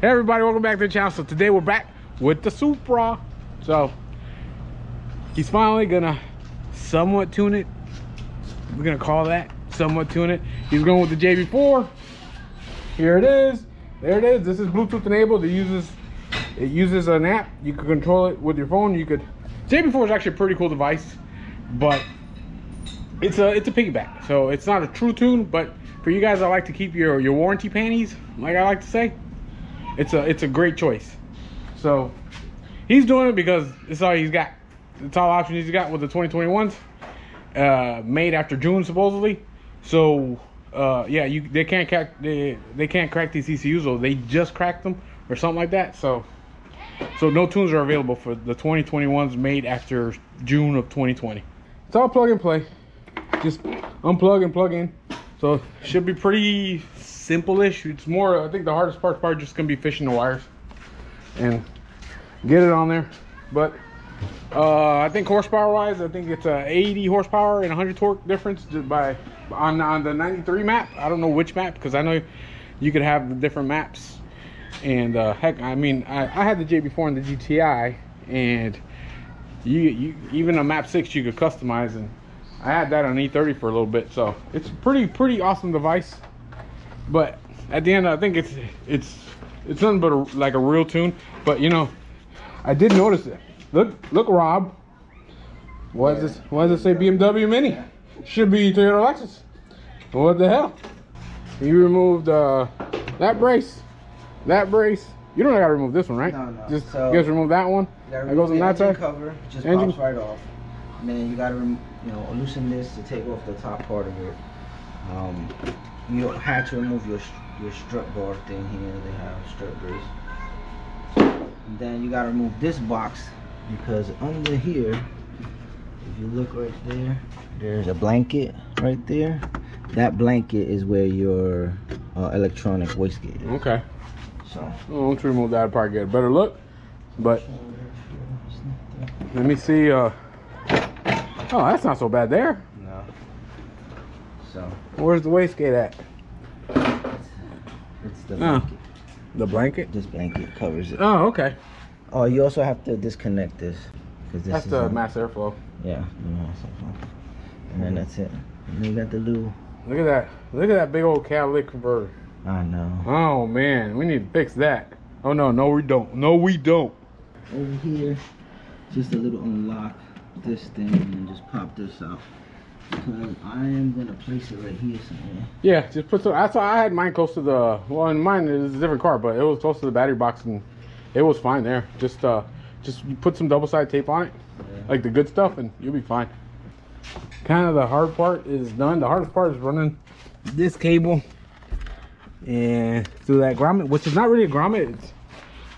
Hey everybody, welcome back to the channel. So today we're back with the Supra. So he's finally gonna somewhat tune it. We're gonna call that somewhat tune it. He's going with the JB4. Here it is. There it is. This is Bluetooth enabled. It uses an app. You can control it with your phone. JB4 is actually a pretty cool device, but it's a piggyback. So it's not a true tune, but for you guys that like to keep your warranty panties, like I like to say, it's a great choice. So he's doing it because it's all he's got. It's all options he's got with the 2021s, made after June supposedly. So yeah, they can't crack these ECUs, or they just cracked them or something like that. So no tunes are available for the 2021s made after June of 2020. It's all plug and play. Just unplug and plug in. So it should be pretty simple-ish. It's more, I think the hardest part's probably just gonna be fishing the wires and get it on there. But I think horsepower-wise, I think it's a 80 horsepower and 100 torque difference just on the 93 map. I don't know which map, because I know you could have the different maps. And heck, I mean, I had the JB4 and the GTI, and you even a map 6 you could customize, and I had that on E30 for a little bit. So it's a pretty awesome device. But at the end, I think it's nothing but like a real tune. But you know, I did notice it. Look, Rob. Why does it say BMW Mini? Should be Toyota Lexus. What the hell? You removed that brace. You don't gotta remove this one, right? No. Just remove that one. That goes on that side. Cover just pops right off. And then you gotta loosen this to take off the top part of it. You don't have to remove your strut bar thing here. They have strut brace. And then you gotta remove this box, because under here, if you look right there, there's a blanket right there. That blanket is where your electronic wastegate is. Okay. So once we remove that, I'll probably get a better look. But let me see. Oh, that's not so bad there. No. So where's the wastegate at? It's the blanket. The blanket? This blanket covers it. Oh, okay. Oh, you also have to disconnect this, because this that's is the mass airflow. Yeah, the mass airflow. And then that's it. And then you got the little. Look at that! Look at that big old catalytic converter. I know. Oh man, we need to fix that. Oh no, we don't. No, we don't. Over here, just a little unlock this thing and just pop this out. Because I am gonna place it right here somewhere. Yeah, just put some. I had mine close to the. Well, in mine is a different car, but it was close to the battery box, and it was fine there. Just you put some double-sided tape on it, like the good stuff, and you'll be fine. Kind of the hard part is done. The hardest part is running this cable and through that grommet, which is not really a grommet.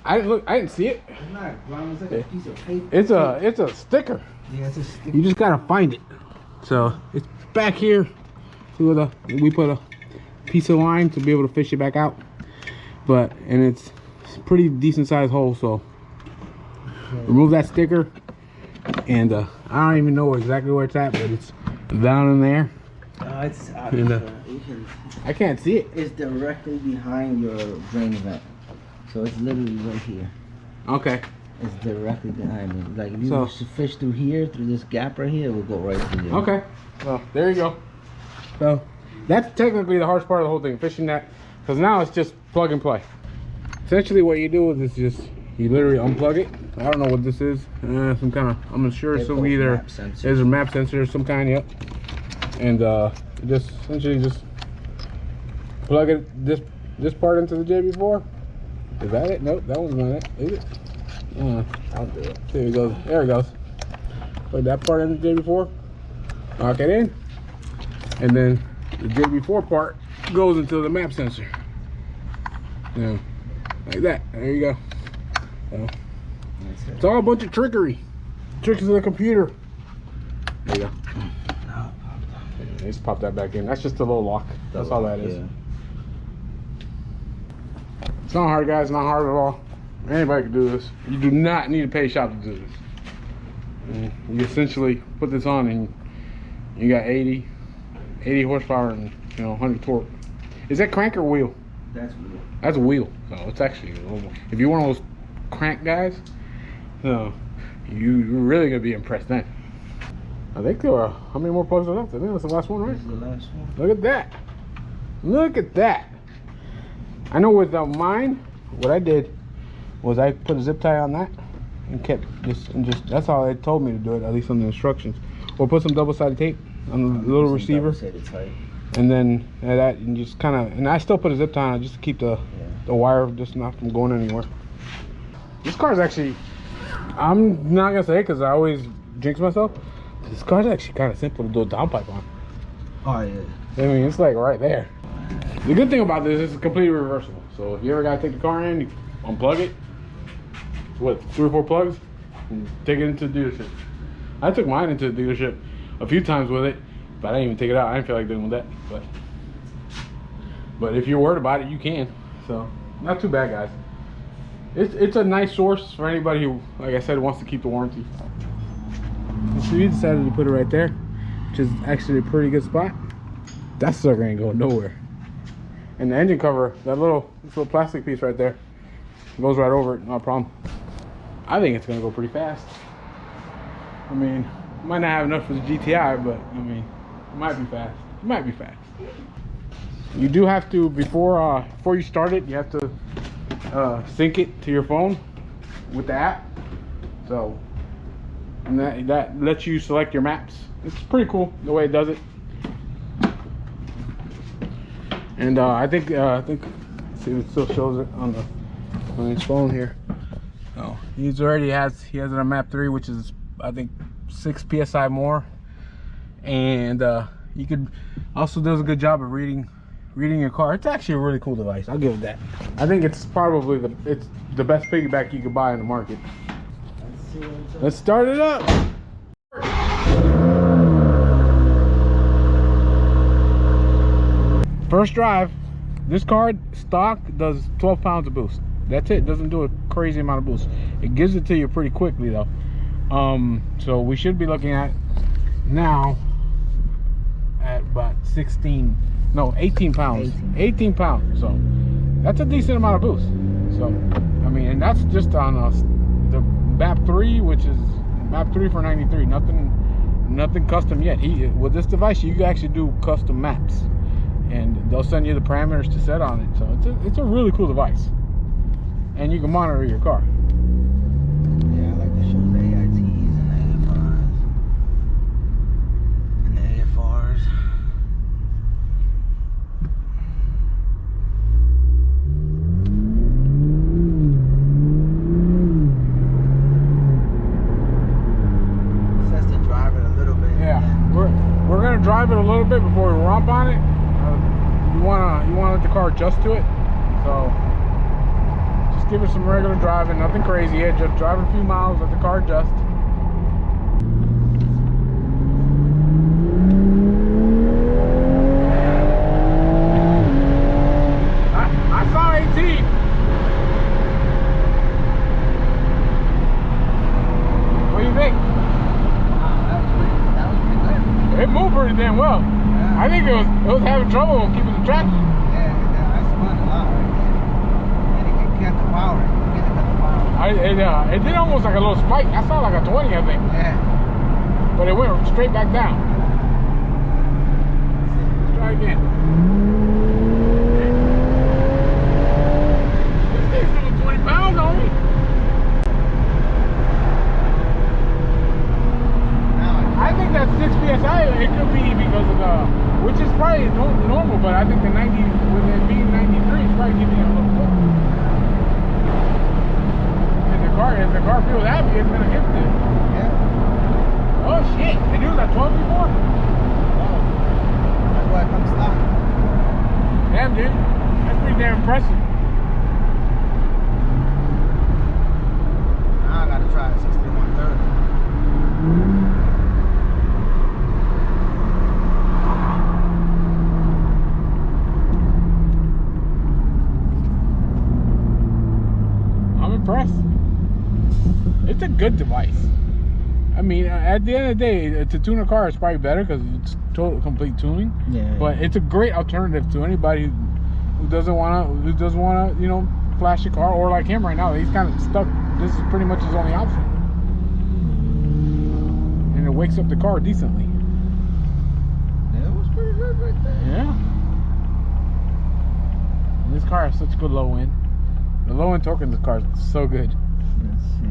I didn't see it. It's not a grommet, it's like a piece of paper. It's a sticker. Yeah, it's a sticker. You just gotta find it. So it's back here. See where we put a piece of line to be able to fish it back out. And it's a pretty decent sized hole. So remove that sticker, and I don't even know exactly where it's at, but it's down in there. It's I can't see it. It's directly behind your drain vent, so it's literally right here. Okay. It's directly behind it. Like if you fish through here, through this gap right here, it will go right through there. Okay. Well, there you go. So that's technically the hardest part of the whole thing, fishing that, because now it's just plug and play. Essentially, what you do is you literally unplug it. I don't know what this is. Some kind of, I'm not sure. So either there's a map sensor of some kind. Yep. And just essentially just plug it this part into the JB4. Is that it? Nope, that one's not it. Is it? I'll do it. There it goes. There it goes. Put that part in the JB4. Lock it in, and then the JB4 part goes into the map sensor. Yeah, like that. There you go. So, it's all a bunch of trickery. Tricks of the computer. There you go. Just pop that back in. That's just a little lock. That's all that is. Yeah. It's not hard, guys. Not hard at all. Anybody can do this. You do not need to pay a shop to do this. And you essentially put this on, and you got 80 horsepower and 100 torque. Is that crank or wheel? That's wheel. That's a wheel. So it's actually, if you're one of those crank guys, so you're really gonna be impressed then. I think there are, how many more plugs are left? I think that's the last one, right? This is the last one. Look at that. Look at that. I know with mine, what I did was I put a zip tie on that and kept this, and just, that's how they told me to do it, at least on the instructions. Or put some double-sided tape on the little receiver. And then that, and just kind of, and I still put a zip tie on it just to keep the wire just not from going anywhere. This car's actually, I'm not gonna say because I always jinx myself. This car's actually kind of simple to do a downpipe on. Oh yeah. I mean, it's like right there. The good thing about this is it's completely reversible. So if you ever gotta take the car in, you unplug it. What, 3 or 4 plugs, and take it into the dealership. I took mine into the dealership a few times with it, but I didn't even take it out. I didn't feel like doing that. But if you're worried about it, you can. So not too bad, guys. It's a nice source for anybody who, like I said, wants to keep the warranty. So we decided to put it right there, which is actually a pretty good spot. That sucker ain't going nowhere. And the engine cover, this little plastic piece right there, goes right over it, no problem. I think it's gonna go pretty fast. I mean, might not have enough for the GTI, but I mean, it might be fast. It might be fast. You do have to, before you start it, you have to sync it to your phone with the app. So, and that lets you select your maps. It's pretty cool the way it does it. And I think see, it still shows it on his phone here. Oh, he has it on map 3, which is I think 6 psi more. And you could also does a good job of reading your car. It's actually a really cool device. I'll give it that. I think it's probably the best piggyback you could buy in the market. Let's start it up. First drive. This car stock does 12 pounds of boost. That's it. Doesn't do a crazy amount of boost. It gives it to you pretty quickly though. So we should be looking at now at about 18 pounds. 18 pounds. So that's a decent amount of boost. So I mean, and that's just on the map 3, which is map 3 for 93. Nothing custom yet. With this device, you can actually do custom maps, and they'll send you the parameters to set on it. So it's a really cool device, and you can monitor your car. Yeah, I like to show the AITs and the AFRs and the AFRs. Says to drive it a little bit. Yeah, we're gonna drive it a little bit before we romp on it. You wanna let the car adjust to it. So just give it some regular driving, nothing crazy yet. Just drive a few miles, let the car adjust. I saw 18. What do you think? That was pretty good. It moved pretty damn well. Yeah. I think it was having trouble keeping the traction. Yeah, I spun a lot right there. And it kept the power. It kept the power. It did almost like a little spike. I saw like a 20, I think. Yeah. But it went straight back down. Let's try again. This thing's doing 20 pounds on me. I think that's 6 psi. It could be because of which is probably normal, but I think the 90, with it being 93, is probably giving it a little push. And if the car feels happy, it's gonna hit it. Yeah. Oh shit! And it was at 12 before. Oh. That's why it comes stock. Damn, dude, that's pretty damn impressive. Now I gotta try 60 to 130. Impressed. It's a good device. I mean, at the end of the day, to tune a car is probably better because it's total complete tuning. Yeah. But it's a great alternative to anybody who doesn't wanna, you know, flash a car, or like him right now, he's kind of stuck. This is pretty much his only option, and it wakes up the car decently. Yeah, it was pretty good right there. Yeah. And this car has such good low end. The low end torque in this car is so good. Let's see.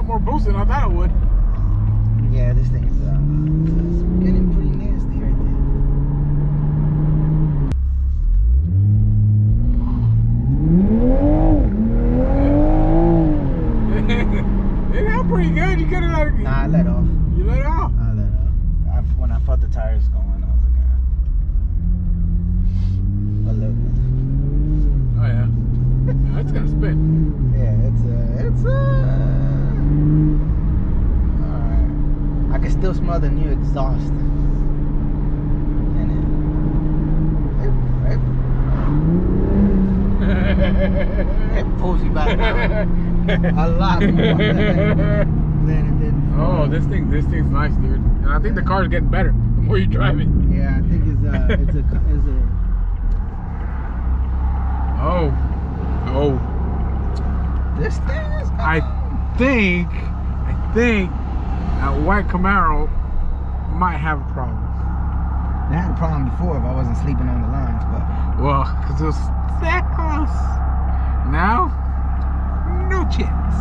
More boost than I thought it would. Yeah, this thing is getting pretty nasty right there. It held pretty good. You could have let it. Nah, I let off. You let it off? I let off. When I felt the tires going, I was like, a little bit. Oh yeah. Yeah, it's gonna spin. Yeah, it's alright. I can still smell the new exhaust in it. It pulls you back down a lot more than it did before. Oh, this thing's nice, dude. And I think the car's getting better the more you drive it. Yeah, I think it's a Oh. This thing is gone. I think that white Camaro might have a problem. They had a problem before if I wasn't sleeping on the lines, but well, because it was that close. Now, no chance.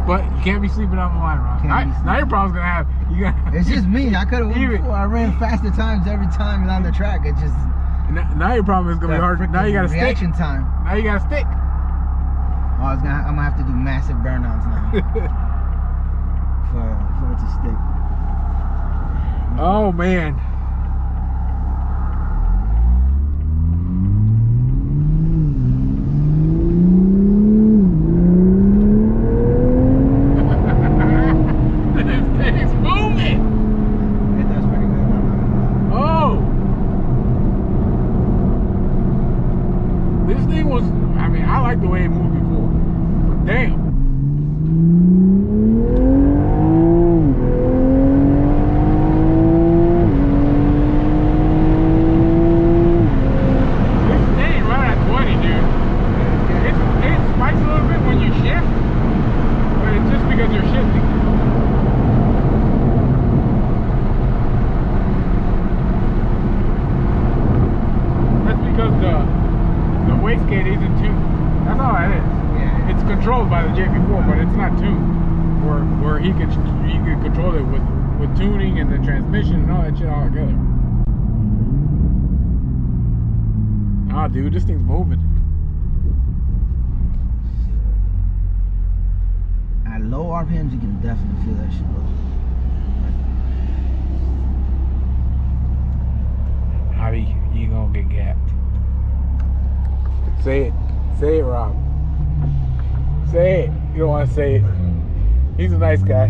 But you can't be sleeping on the line, Rob. Now your problem's gonna have. It's just me. I could have won before. I ran faster times every time on the track. It just. Now your problem is gonna be hard. Now you gotta stick. Reaction time. Now you gotta stick. Oh, I'm gonna have to do massive burnouts now for it to stick. Oh man. This thing's moving. It does pretty good. Oh. This thing was. I mean, I like the way it moved before, but damn. Controlled by the JB4, but it's not tuned. Where he could control it with tuning and the transmission and all that shit all together. Ah, dude, this thing's moving. At low RPMs, you can definitely feel that shit. Javi, you gonna get gapped. Say it, Rob. Say it. You don't want to say it. He's a nice guy.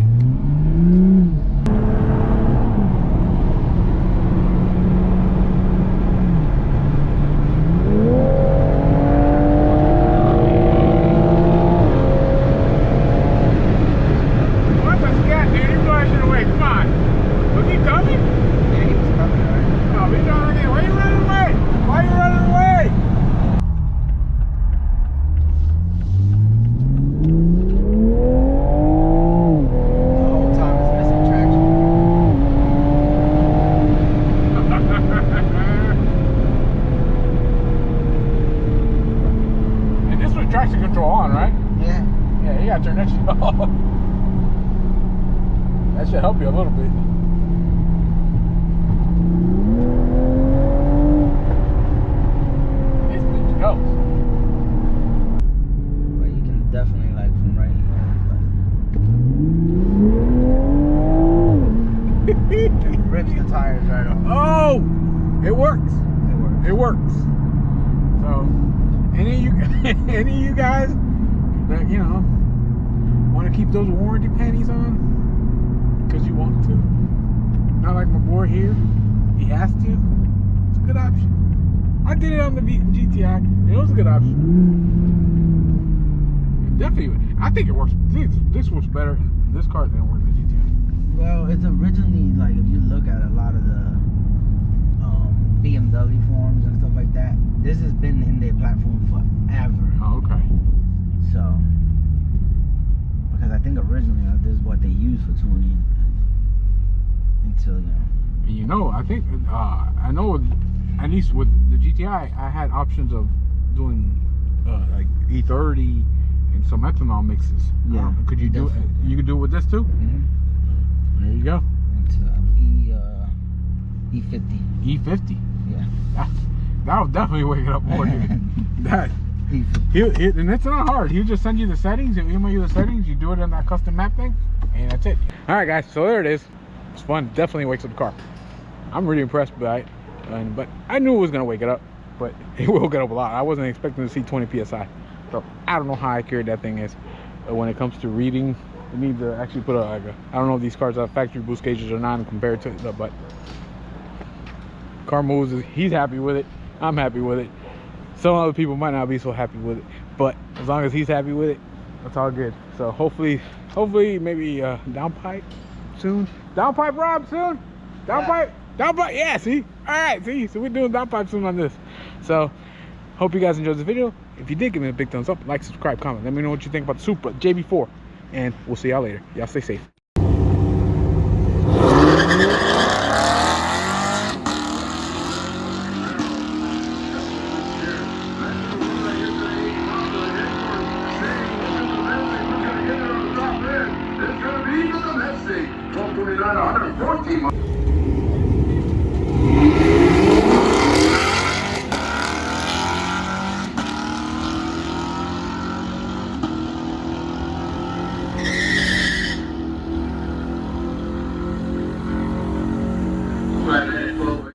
What's a scat, dude? You're flashing away. Come on. Was he coming? Yeah, he was coming, alright. Oh, he's running again. Why are you running away? Why are you running away? The whole time it's missing That should help you a little bit. This bitch goes. But you can definitely like from right here. Like, it rips the tires right off. Oh, it works. It works. It works. So, any of you guys that want to keep those warranty panties on because you want to, not like my boy here, he has to. It's a good option. I did it on the GTI. And it was a good option. Definitely, I think it works. This works better in this car than it works in the GTI. Well, it's originally like if you look at a lot of the BMW forums and stuff like that, this has been in their platform forever. Oh, okay. So, because I think originally this is what they used for tuning until I think I know at least with the GTI, I had options of doing like E30 and some ethanol mixes. Yeah. Could you do it? You could do it with this too. Mm-hmm. There you go. Into E50. E50. Yeah. That'll definitely wake it up more. That. E50. And it's not hard. He'll just send you the settings. He'll email you the settings. You do it in that custom map thing, and that's it. All right, guys. So there it is. It's fun. Definitely wakes up the car. I'm really impressed by it. But I knew it was gonna wake it up, but it will get up a lot. I wasn't expecting to see 20 psi. So I don't know how accurate that thing is. When it comes to reading, you need to actually put I don't know if these cars have factory boost gauges or not compared to it, but car moves. He's happy with it. I'm happy with it. Some other people might not be so happy with it, but as long as he's happy with it, that's all good. So hopefully maybe downpipe soon. Downpipe Rob soon. Downpipe. Downpipe. Yeah. See. All right. See. So we're doing downpipe soon on this. So hope you guys enjoyed the video. If you did, give me a big thumbs up, like, subscribe, comment. Let me know what you think about the Supra JB4, and we'll see y'all later. Y'all stay safe. It's going to be the domestic. 129, 114.